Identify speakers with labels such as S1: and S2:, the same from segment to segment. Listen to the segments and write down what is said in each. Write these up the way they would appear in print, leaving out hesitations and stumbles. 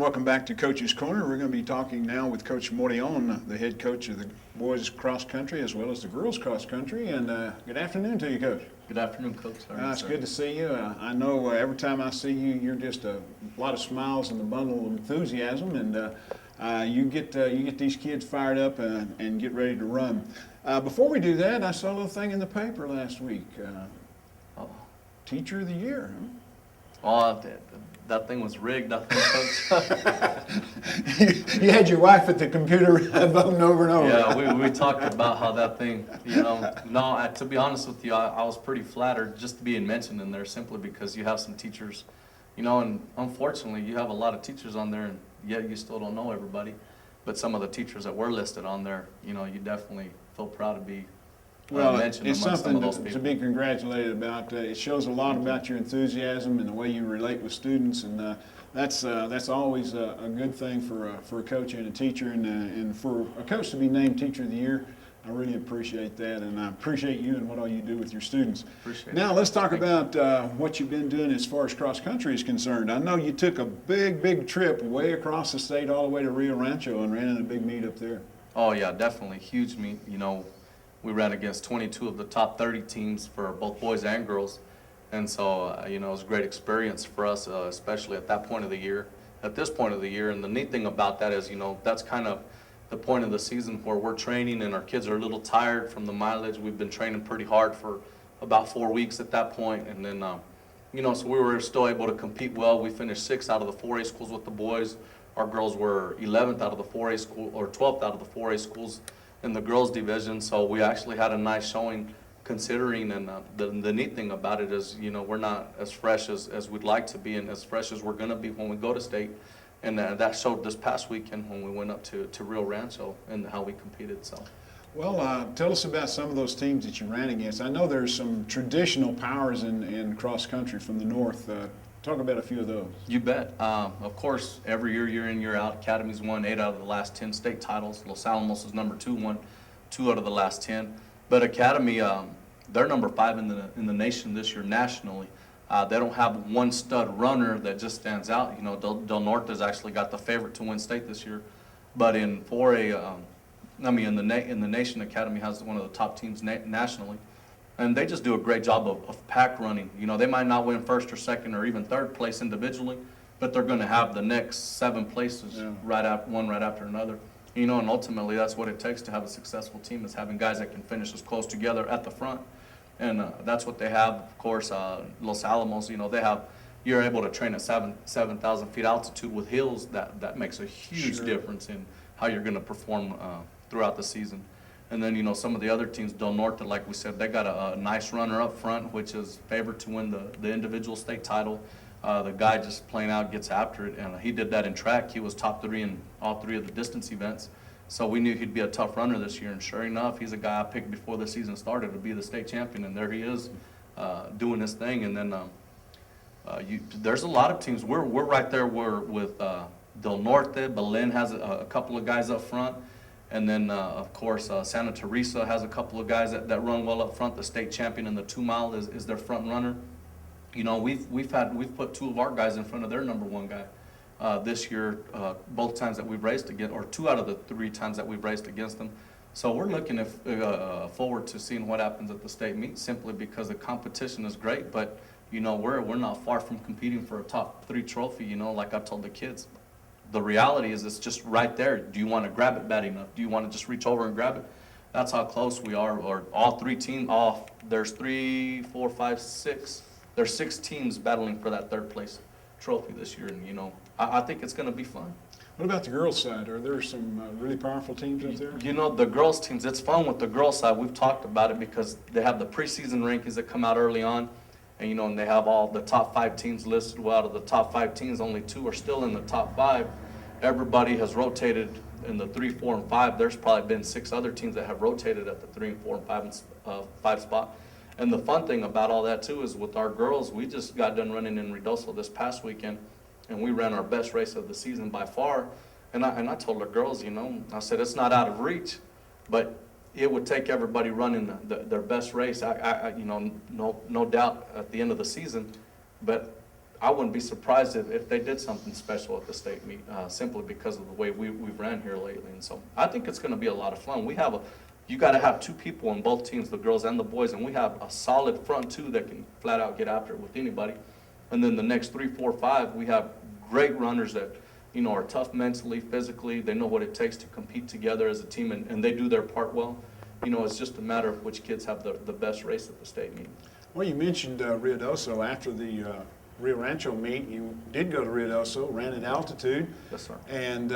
S1: welcome back to Coach's Corner. We're going to be talking now with Coach Morrillon, the head coach of the boys cross country as well as the girls cross country. And good afternoon to you, Coach.
S2: Good afternoon, Coach.
S1: It's good to see you. I know every time I see you, you're just a lot of smiles and a bundle of enthusiasm, and you get these kids fired up and get ready to run. Before we do that, I saw a little thing in the paper last week. Teacher of the Year.
S2: Oh, that thing was rigged, I think, Coach.
S1: You had your wife at the computer voting over and over.
S2: Yeah, we talked about how that thing, to be honest with you, I was pretty flattered just being mentioned in there simply because you have some teachers, and unfortunately you have a lot of teachers on there, and yet you still don't know everybody. But some of the teachers that were listed on there, you definitely feel proud to be mentioned
S1: it's
S2: amongst some
S1: something
S2: of those people.
S1: to be congratulated about. It shows a lot about your enthusiasm and the way you relate with students, and that's always a good thing for a coach and a teacher, and for a coach to be named Teacher of the Year. I really appreciate that, and I appreciate you and what all you do with your students. Now let's talk about what you've been doing as far as cross country is concerned. I know you took a big trip way across the state all the way to Rio Rancho and ran in a big meet up there.
S2: Oh yeah, definitely huge meet. We ran against 22 of the top 30 teams for both boys and girls, and so it was a great experience for us, especially at that point of the year. At this point of the year, and the neat thing about that is, that's kind of the point of the season where we're training and our kids are a little tired from the mileage. We've been training pretty hard for about 4 weeks at that point, and then so we were still able to compete well. We finished 6th out of the 4A schools with the boys. Our girls were 11th out of the 4A school, or 12th out of the 4A schools in the girls division. So we actually had a nice showing considering, and the neat thing about it is, we're not as fresh as we'd like to be and as fresh as we're going to be when we go to state. And that showed this past weekend when we went up to Rio Rancho and how we competed. So,
S1: well, tell us about some of those teams that you ran against. I know there's some traditional powers in cross country from the north. Talk about a few of those.
S2: You bet. Of course, every year in, year out, Academy's won 8 out of the last 10 state titles. Los Alamos is number 2, won 2 out of the last 10. But Academy, they're number 5 in the nation this year nationally. They don't have one stud runner that just stands out. Del Norte's actually got the favorite to win state this year. But in 4A, in the nation, Academy has one of the top teams nationally. And they just do a great job of pack running. They might not win 1st or 2nd or even 3rd place individually, but they're going to have the next 7 places right after another. And ultimately that's what it takes to have a successful team, is having guys that can finish as close together at the front. And that's what they have. Of course, Los Alamos, you're able to train at 7,000 feet altitude with hills. That makes a huge difference in how you're going to perform throughout the season. And then, some of the other teams, Del Norte, like we said, they got a nice runner up front, which is favored to win the individual state title. The guy just plain out gets after it, and he did that in track. He was top 3 in all 3 of the distance events. So we knew he'd be a tough runner this year, and sure enough, he's a guy I picked before the season started to be the state champion, and there he is doing his thing. And then there's a lot of teams. We're right there with Del Norte. Belen has a couple of guys up front. And then, of course, Santa Teresa has a couple of guys that run well up front. The state champion in the 2-mile is their front runner. We've put 2 of our guys in front of their number 1 guy this year, both times that we've raced against, or 2 out of the 3 times that we've raced against them. So we're looking forward to seeing what happens at the state meet, simply because the competition is great. But we're not far from competing for a top 3 trophy. Like I've told the kids. The reality is it's just right there. Do you want to grab it bad enough? Do you want to just reach over and grab it? That's how close we are. Or all 3 teams, there's 3, 4, 5, 6. There's 6 teams battling for that 3rd place trophy this year. And, I think it's going to be fun.
S1: What about the girls' side? Are there some really powerful teams up there?
S2: The girls' teams, it's fun with the girls' side. We've talked about it because they have the preseason rankings that come out early on. And they have all the top 5 teams listed. Well, out of the top 5 teams, only 2 are still in the top 5. Everybody has rotated in the 3, 4, and 5. There's probably been 6 other teams that have rotated at the 3 and 4 and 5 spot. And the fun thing about all that too is with our girls, we just got done running in Ruidoso this past weekend, and we ran our best race of the season by far. And I told our girls, I said it's not out of reach, but it would take everybody running their best race. No doubt at the end of the season, but I wouldn't be surprised if they did something special at the state meet, simply because of the way we've ran here lately. And so I think it's going to be a lot of fun. You got to have two people on both teams, the girls and the boys, and we have a solid front two that can flat out get after it with anybody. And then the next 3, 4, 5, we have great runners that, you know, are tough mentally, physically. They know what it takes to compete together as a team, and they do their part well. You know, it's just a matter of which kids have the best race at the state meet.
S1: Well, you mentioned Ruidoso. After the Rio Rancho meet, you did go to Ruidoso, ran at altitude.
S2: Yes, sir.
S1: And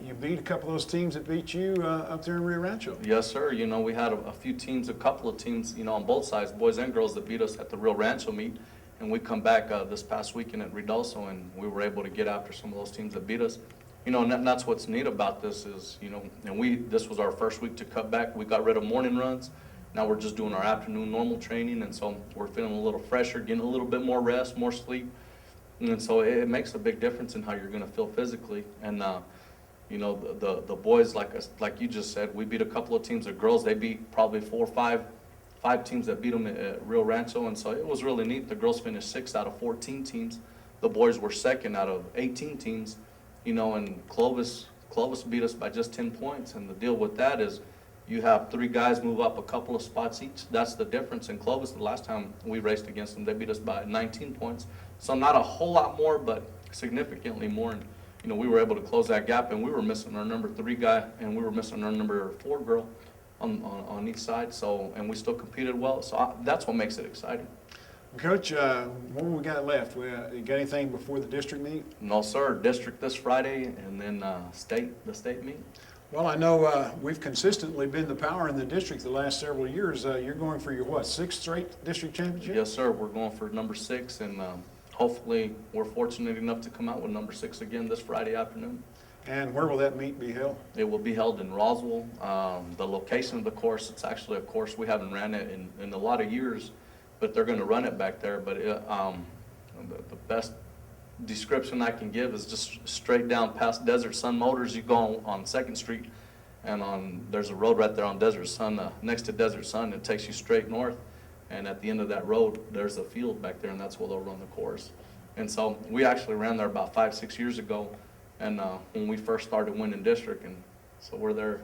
S1: you beat a couple of those teams that beat you up there in Rio Rancho.
S2: Yes, sir. You know, we had a few teams, a couple of teams, you know, on both sides, boys and girls, that beat us at the Rio Rancho meet. And we come back this past weekend at Ruidoso, and we were able to get after some of those teams that beat us. You know, and that's what's neat about this is, you know, and this was our first week to cut back. We got rid of morning runs. Now we're just doing our afternoon normal training, and so we're feeling a little fresher, getting a little bit more rest, more sleep. And so it makes a big difference in how you're going to feel physically. And, you know, the boys, like you just said, we beat a couple of teams. The girls, they beat probably 4 or 5 teams that beat them at Rio Rancho, and so it was really neat. The girls finished 6th out of 14 teams. The boys were 2nd out of 18 teams, you know, and Clovis beat us by just 10 points. And the deal with that is you have 3 guys move up a couple of spots each. That's the difference. In Clovis, the last time we raced against them, they beat us by 19 points. So not a whole lot more, but significantly more. And, you know, we were able to close that gap, and we were missing our number 3 guy, and we were missing our number 4 girl on each side. So, and we still competed well. So that's what makes it exciting.
S1: Coach, what we got left? You got anything before the district meet?
S2: No, sir. District this Friday, and then the state meet.
S1: Well, I know we've consistently been the power in the district the last several years. You're going for your, what, 6th straight district championship?
S2: Yes, sir. We're going for number 6, and hopefully we're fortunate enough to come out with number 6 again this Friday afternoon.
S1: And where will that meet be held?
S2: It will be held in Roswell. The location of the course, it's actually a course we haven't ran it in a lot of years, but they're going to run it back there. But the best description I can give is just straight down past Desert Sun Motors. You go on 2nd Street, and there's a road right there on Desert Sun, next to Desert Sun. It takes you straight north, and at the end of that road, there's a field back there, and that's where they'll run the course. And so we actually ran there about 5, 6 years ago, and when we first started winning district, and so we're there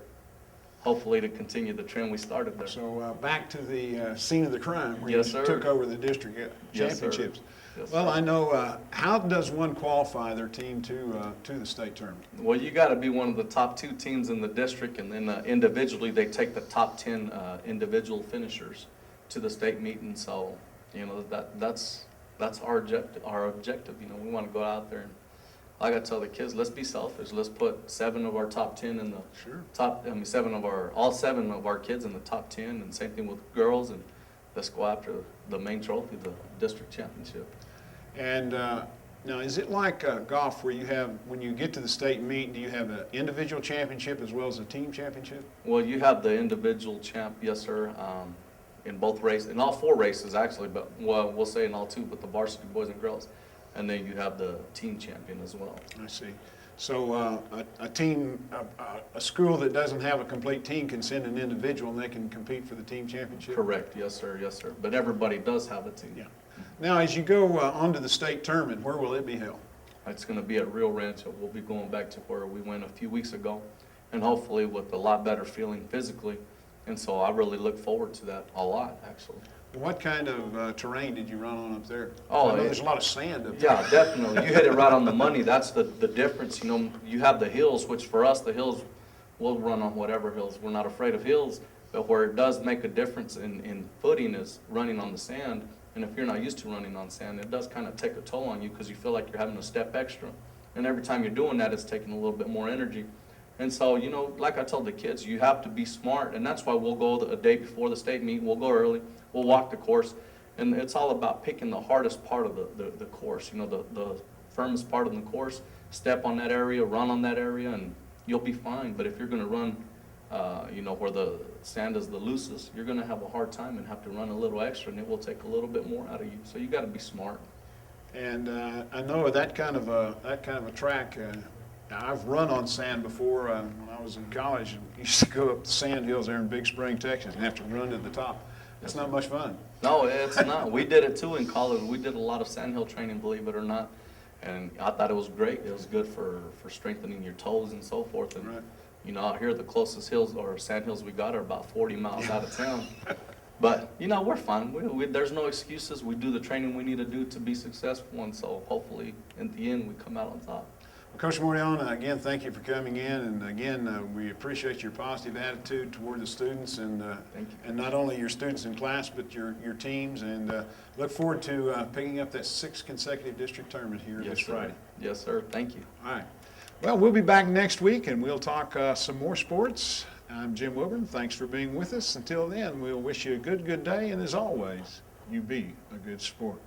S2: hopefully to continue the trend we started there.
S1: So back to the scene of the crime where
S2: Yes,
S1: you
S2: sir.
S1: took over the district
S2: Yes, sir.
S1: championships.
S2: Yes,
S1: Well,
S2: sir.
S1: I know, how does one qualify their team to the state tournament?
S2: Well, you got to be one of the top 2 teams in the district, and then individually they take the top 10 individual finishers to the state meeting. So, you know, that's our objective. You know, we want to go out there and, like I tell the kids, let's be selfish. Let's put 7 of our top 10 in the
S1: Sure.
S2: top. I mean, all 7 of our kids in the top 10, and same thing with girls. And let's go after the main trophy, the district championship.
S1: And now, is it like golf where you have, when you get to the state meet, do you have an individual championship as well as a team championship?
S2: Well, you have the individual champ, yes, sir, in both races, in all 4 races actually, but well, we'll say in all 2, but the varsity boys and girls. And then you have the team champion as well.
S1: I see. So a team, a school that doesn't have a complete team can send an individual and they can compete for the team championship?
S2: Correct, yes, sir, yes, sir. But everybody does have a team.
S1: Yeah. Now, as you go on to the state tournament, where will it be held?
S2: It's going to be at Rio Rancho. We'll be going back to where we went a few weeks ago, and hopefully with a lot better feeling physically. And so I really look forward to that a lot, actually.
S1: What kind of terrain did you run on up there?
S2: Oh,
S1: I know there's a lot of sand up there.
S2: Yeah, definitely. You hit it right on the money. That's the difference. You know, you have the hills, which for us, the hills, we'll run on whatever hills. We're not afraid of hills, but where it does make a difference in footing is running on the sand. And if you're not used to running on sand, it does kind of take a toll on you because you feel like you're having a step extra. And every time you're doing that, it's taking a little bit more energy. And so, you know, like I told the kids, you have to be smart, and that's why we'll go a day before the state meet. We'll go early. We'll walk the course, and it's all about picking the hardest part of the course, you know, the firmest part of the course. Step on that area, run on that area, and you'll be fine. But if you're going to run, you know, where the sand is the loosest, you're going to have a hard time and have to run a little extra, and it will take a little bit more out of you. So you got to be smart.
S1: And I know that kind of a track. I've run on sand before when I was in college. And used to go up the sand hills there in Big Spring, Texas, and have to run to the top. That's not much fun.
S2: No, it's not. We did it too in college. We did a lot of sandhill training, believe it or not. And I thought it was great. It was good for strengthening your toes and so forth. And,
S1: Right.
S2: you know, out here, the closest hills or sand hills we got are about 40 miles out of town. But, you know, we're fine. There's no excuses. We do the training we need to do to be successful. And so hopefully, in the end, we come out on top.
S1: Coach Morrillon, again, thank you for coming in, and again, we appreciate your positive attitude toward the students, and
S2: Thank you.
S1: and not only your students in class, but your teams, and look forward to picking up that 6th consecutive district tournament here this
S2: sir.
S1: Friday.
S2: Yes, sir. Thank you.
S1: All right. Well, we'll be back next week, and we'll talk some more sports. I'm Jim Wilburn. Thanks for being with us. Until then, we'll wish you a good day, and as always, you be a good sport.